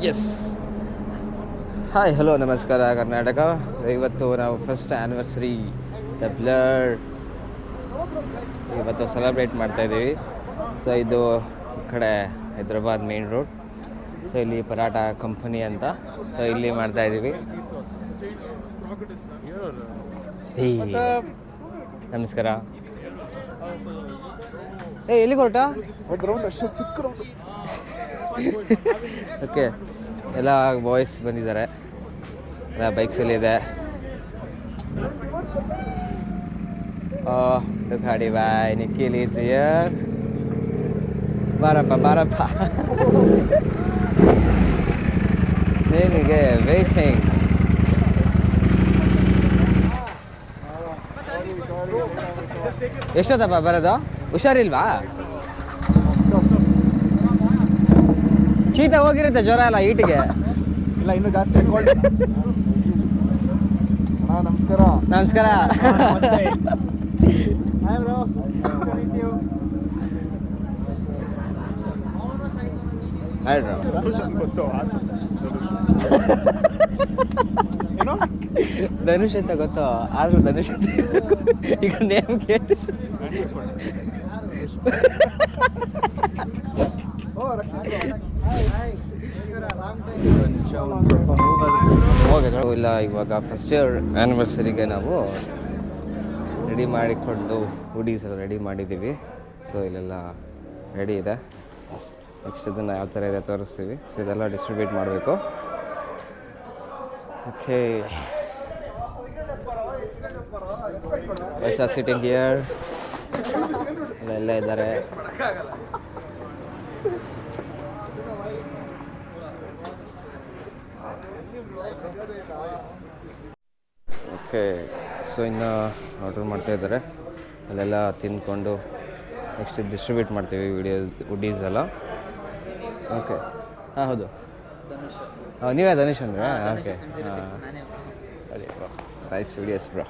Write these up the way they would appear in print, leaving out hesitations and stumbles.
S. Hi, hello, ನಮಸ್ಕಾರ ಕರ್ನಾಟಕ. ಇವತ್ತು ನಾವು ಫಸ್ಟ್ ಆ್ಯನಿವರ್ಸರಿ ದ ಬ್ಲರ್ ಇವತ್ತು ಸೆಲೆಬ್ರೇಟ್ ಮಾಡ್ತಾಯಿದ್ದೀವಿ. ಸೊ ಇದು ಈ ಕಡೆ ಹೈದ್ರಾಬಾದ್ ಮೇನ್ ರೋಡ್. ಸೊ ಇಲ್ಲಿ ಪರಾಟ ಕಂಪನಿ ಅಂತ. ಸೊ ಇಲ್ಲಿ ಮಾಡ್ತಾಯಿದ್ದೀವಿ. ನಮಸ್ಕಾರ. ಎಲ್ಲಿಗೆ ಹೊರಟ? ಓಕೆ, ಎಲ್ಲ ಬಾಯ್ಸ್ ಬಂದಿದ್ದಾರೆ, ಎಲ್ಲ ಬೈಕ್ಸಲ್ಲಿದೆ. ಗಾಡಿ ಬಾಯ್ ನಿಖಿಲ್ ಈಸ್ ಹಿಯರ್. ಬಾರಪ್ಪ ಏನಿಗೆ ವೇಟಿಂಗ್. ಎಷ್ಟೊತ್ತಪ್ಪ ಬರೋದು? ಹುಷಾರಿಲ್ವಾ? ಶೀತ ಹೋಗಿರುತ್ತೆ, ಜ್ವರ ಎಲ್ಲ ಈಟಿಗೆ ಇಲ್ಲ, ಇನ್ನೂ ಜಾಸ್ತಿ. ನಮಸ್ಕಾರ. ಧನುಷ್ ಅಂತ ಗೊತ್ತು, ಆದ್ರೂ ಧನುಷ್ ಅಂತ ಈಗ ನೇಮ್ ಕೇಳಿ ಇಲ್ಲ. ಇವಾಗ ಫಸ್ಟ್ ಇಯರ್ ಆ್ಯನಿವರ್ಸರಿಗೆ ನಾವು ರೆಡಿ ಮಾಡಿಕೊಂಡು ಹುಡೀಸ್ ಎಲ್ಲ ರೆಡಿ ಮಾಡಿದ್ದೀವಿ. ಸೊ ಇಲ್ಲೆಲ್ಲ ರೆಡಿ ಇದೆ. ನೆಕ್ಸ್ಟ್ ಇದನ್ನು ಯಾವ ಥರ ಇದೆ ತೋರಿಸ್ತೀವಿ. ಸೊ ಇದೆಲ್ಲ ಡಿಸ್ಟ್ರಿಬ್ಯೂಟ್ ಮಾಡಬೇಕು. Okay, eyes are sitting here. ಎಲ್ಲ ಇದ್ದಾರೆ. ಓಕೆ, ಸೊ ಇನ್ನು ಆರ್ಡ್ರ್ ಮಾಡ್ತಾಯಿದ್ದಾರೆ. ಅಲ್ಲೆಲ್ಲ ತಿಂದ್ಕೊಂಡು ನೆಕ್ಸ್ಟ್ ಡಿಸ್ಟ್ರಿಬ್ಯೂಟ್ ಮಾಡ್ತೀವಿ ಹುಡೀಸ್ ಎಲ್ಲ. ಓಕೆ, ಹಾಂ, ಹೌದು. ನೀವೇ ಧನುಷ್ ಅಂದರೆ? ಓಕೆ, ಅದೇ ಬ್ರೋ, ನೈಸ್ ವಿಡಿಯೋಸ್ ಬ್ರೋ.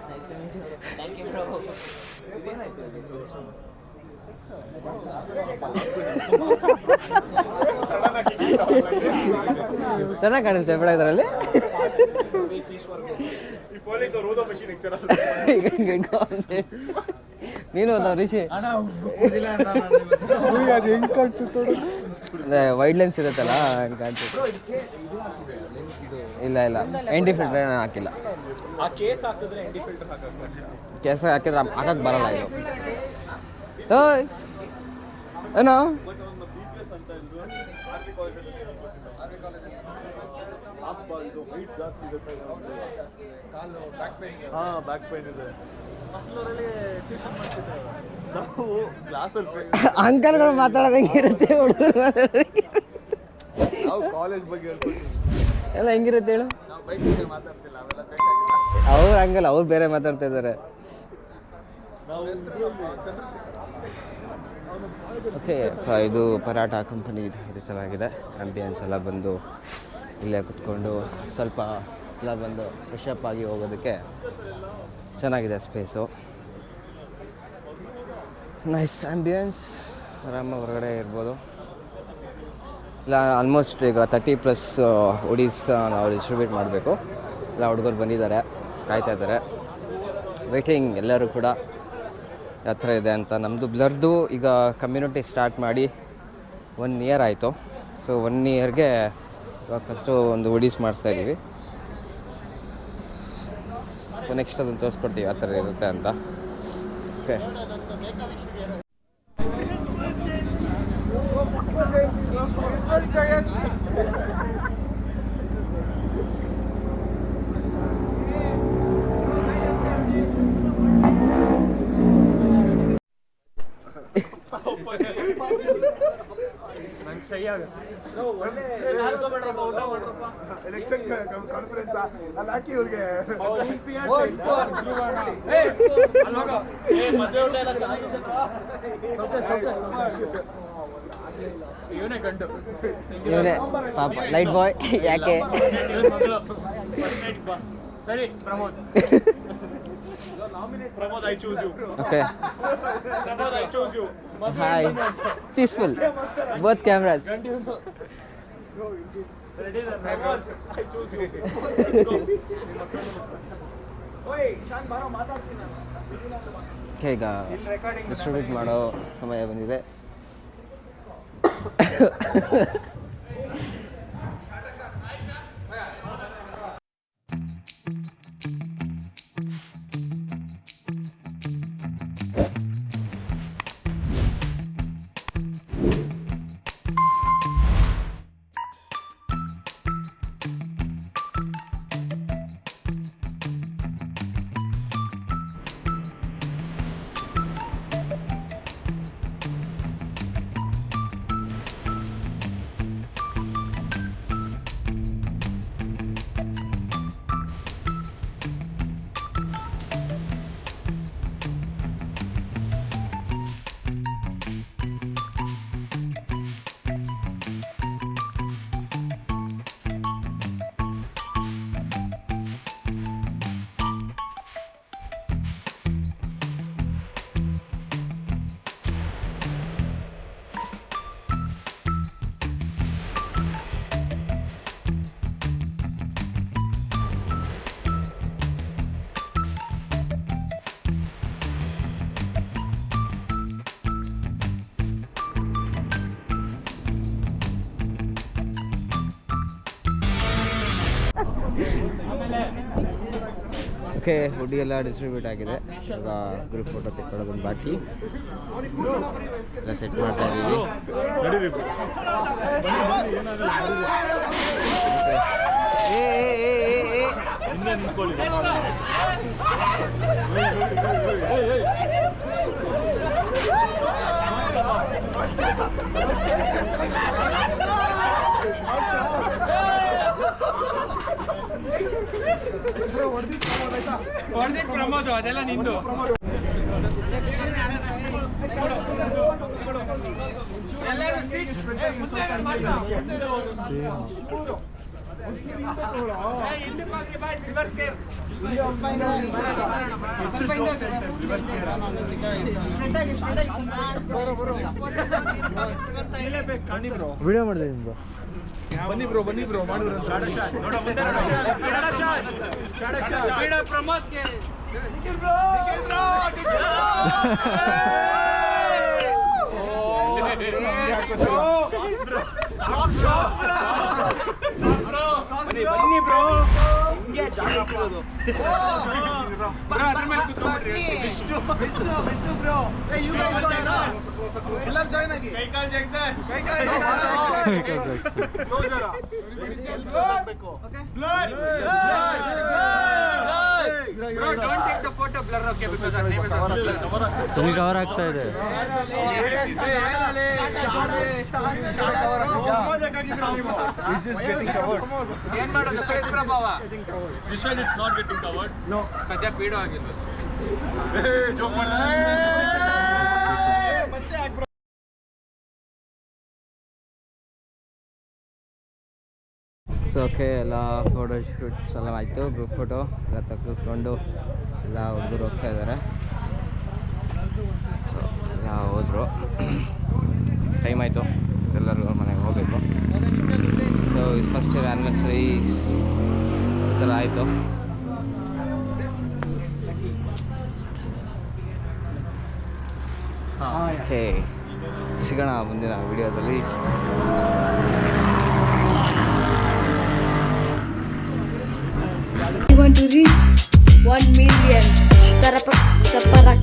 ಚೆನ್ನಾಗಿ ಕಾಣಿಸ್ತೆ ಬಿಡ ಇದರಲ್ಲಿ. ನೀನು ರಿಷಿ ವೈಡ್ ಲೆನ್ಸ್ ಇರುತ್ತಲ್ಲ, ಕಾಣಿಸುತ್ತೆ. ಇಲ್ಲ ಎಂಡಿ ಫಿಲ್ಟರ್ ನಾನು ಹಾಕಿಲ್ಲ. ಕೇಸ್ ಹಾಕಿದ್ರೆ ಹಾಕಕ್ಕೆ ಬರಲ್ಲ ಇದು. ಓಯ್ ಏನೋ ಅಂಕಲ್ಗಳು ಮಾತಾಡೋದು ಹೆಂಗಿರುತ್ತೆ, ಹುಡುಗರು ಕಾಲೇಜ್ ಬಗ್ಗೆ ಎಲ್ಲ ಹೆಂಗಿರುತ್ತೆ ಹೇಳು. ಅವ್ರು ಹಂಗಲ್ಲ, ಅವ್ರು ಬೇರೆ ಮಾತಾಡ್ತಾ ಇದ್ದಾರೆ. ಓಕೆ, ಇದು ಪರಾಟ ಕಂಪನಿ ಇದು ಚೆನ್ನಾಗಿದೆ. ಆಂಬಿಯನ್ಸ್ ಎಲ್ಲ ಬಂದು ಇಲ್ಲೇ ಕುತ್ಕೊಂಡು ಸ್ವಲ್ಪ ಎಲ್ಲ ಬಂದು ಫ್ರೆಶ್ ಅಪ್ ಆಗಿ ಹೋಗೋದಕ್ಕೆ ಚೆನ್ನಾಗಿದೆ ಸ್ಪೇಸು. ನೈಸ್ ಆಂಬಿಯನ್ಸ್, ಆರಾಮಾಗಿ ಹೊರಗಡೆ ಇರ್ಬೋದು. ಇಲ್ಲ, ಆಲ್ಮೋಸ್ಟ್ ಈಗ 30+ ಹುಡೀಸ್ ನಾವು ಡಿಸ್ಟ್ರಿಬ್ಯೂಟ್ ಮಾಡಬೇಕು. ಎಲ್ಲ ಹುಡುಗರು ಬಂದಿದ್ದಾರೆ, ಕಾಯ್ತಾ ಇದ್ದಾರೆ, ವೇಟಿಂಗ್. ಎಲ್ಲರೂ ಕೂಡ ಯಾವ ಥರ ಇದೆ ಅಂತ. ನಮ್ಮದು ಬ್ಲರ್ದು ಈಗ ಕಮ್ಯುನಿಟಿ ಸ್ಟಾರ್ಟ್ ಮಾಡಿ 1 ಇಯರ್ ಆಯಿತು. ಸೊ 1 ಇಯರ್ಗೆ ಇವಾಗ ಫಸ್ಟು ಒಂದು ಹುಡೀಸ್ ಮಾಡಿಸ್ತಾಯಿದ್ದೀವಿ. ಸೊ ನೆಕ್ಸ್ಟ್ ಅದನ್ನು ತೋರಿಸ್ಕೊಡ್ತೀವಿ ಯಾವ ಥರ ಇರುತ್ತೆ ಅಂತ. ಓಕೆ, ಎಲೆಕ್ಷನ್ ಕಾನ್ಫರೆನ್ಸ್ ಅಲ್ಲಿ ಹಾಕಿ ಇವ್ರಿಗೆ ಇವನೇ ಪಾಪ ಲೈಟ್ ಬಾಯ್. ಯಾಕೆ? ಸರಿ, Pramod. Pramod, I choose you. Okay. Pramod, I choose you. Hi. Peaceful. Both cameras. I choose you. Okay, ಈಗ ಡಿಸ್ಟ್ರಿಬ್ಯೂಟ್ ಮಾಡೋ ಸಮಯ ಬಂದಿದೆ. ಓಕೆ, ಹುಡಿ ಎಲ್ಲ ಡಿಸ್ಟ್ರಿಬ್ಯೂಟ್ ಆಗಿದೆ. ಈಗ ಗ್ರೂಪ್ ಫೋಟೋ ತೆಕ್ಕೊಳ್ಳೋದೊಂದು ಬಾಕಿ. ಎಲ್ಲ ಸೆಟ್ ಮಾಡ್ತಾ ಇದ್ದೀವಿ. ಹೊಡೆದಿಟ್ಟು ಪ್ರಮೋದ್ ಅದೆಲ್ಲ ನಿಂದು. ವಿಡಿಯೋ ಮಾಡಿದೆ ನಿಮ್ದು. ಬನ್ನಿ ಬ್ರೋ ಮಾಡಿದ್ರು ಪ್ರಮೋದ್ಗೆ ಬನ್ನಿ ಬ್ರೋ, ಹಿಂಗೆ ಜಾಗ ಹಾಕೋದು. ಅದ್ರ ಮೇಲೆ ಕೂತ್ಕೊಂಡ್ಬಿಟ್ರಿ. Vishnu bro, you guys join ನಾ? ಎಲ್ಲರೂ ಜಾಯ್ನ್ ಆಗಿ. ಕೈಕಾಲ್ Jackson. Closer Bro, don't take the photo blur, okay, because our name is on blur. ಇಲ್ಲಿ ಕವರ್ ಆಗ್ತಾ ಇದೆ. Is this getting covered? ಏನ್ ಮಾಡೋದು ಫೇಸ್ ಪ್ರಭಾವ. This one is not getting covered. No. ಸದ್ಯ ಪೀಡೋ ಆಗಿಲ್ಲ. ಜೋಕ್ ಸೊ ಓಕೆ, ಎಲ್ಲ photo shoots ಎಲ್ಲ ಆಯಿತು. ಗ್ರೂಪ್ ಫೋಟೋ ಎಲ್ಲ ತೆಗೆಸ್ಕೊಂಡು ಎಲ್ಲ ಹುಡುಗರು ಹೋಗ್ತಾ ಇದ್ದಾರೆ. ಎಲ್ಲ ಹೋದರು. ಟೈಮ್ ಆಯಿತು, ಎಲ್ಲರಿಗೂ ಮನೆಗೆ ಹೋಗಬೇಕು. ಸೊ ಫಸ್ಟ್ ಇಯರ್ ಆ್ಯನಿವರ್ಸರಿ ಈ ಥರ ಆಯಿತು. ಓಕೆ, ಸಿಗೋಣ ಮುಂದಿನ ವಿಡಿಯೋದಲ್ಲಿ. You want to reach 1 million. Sarapakara.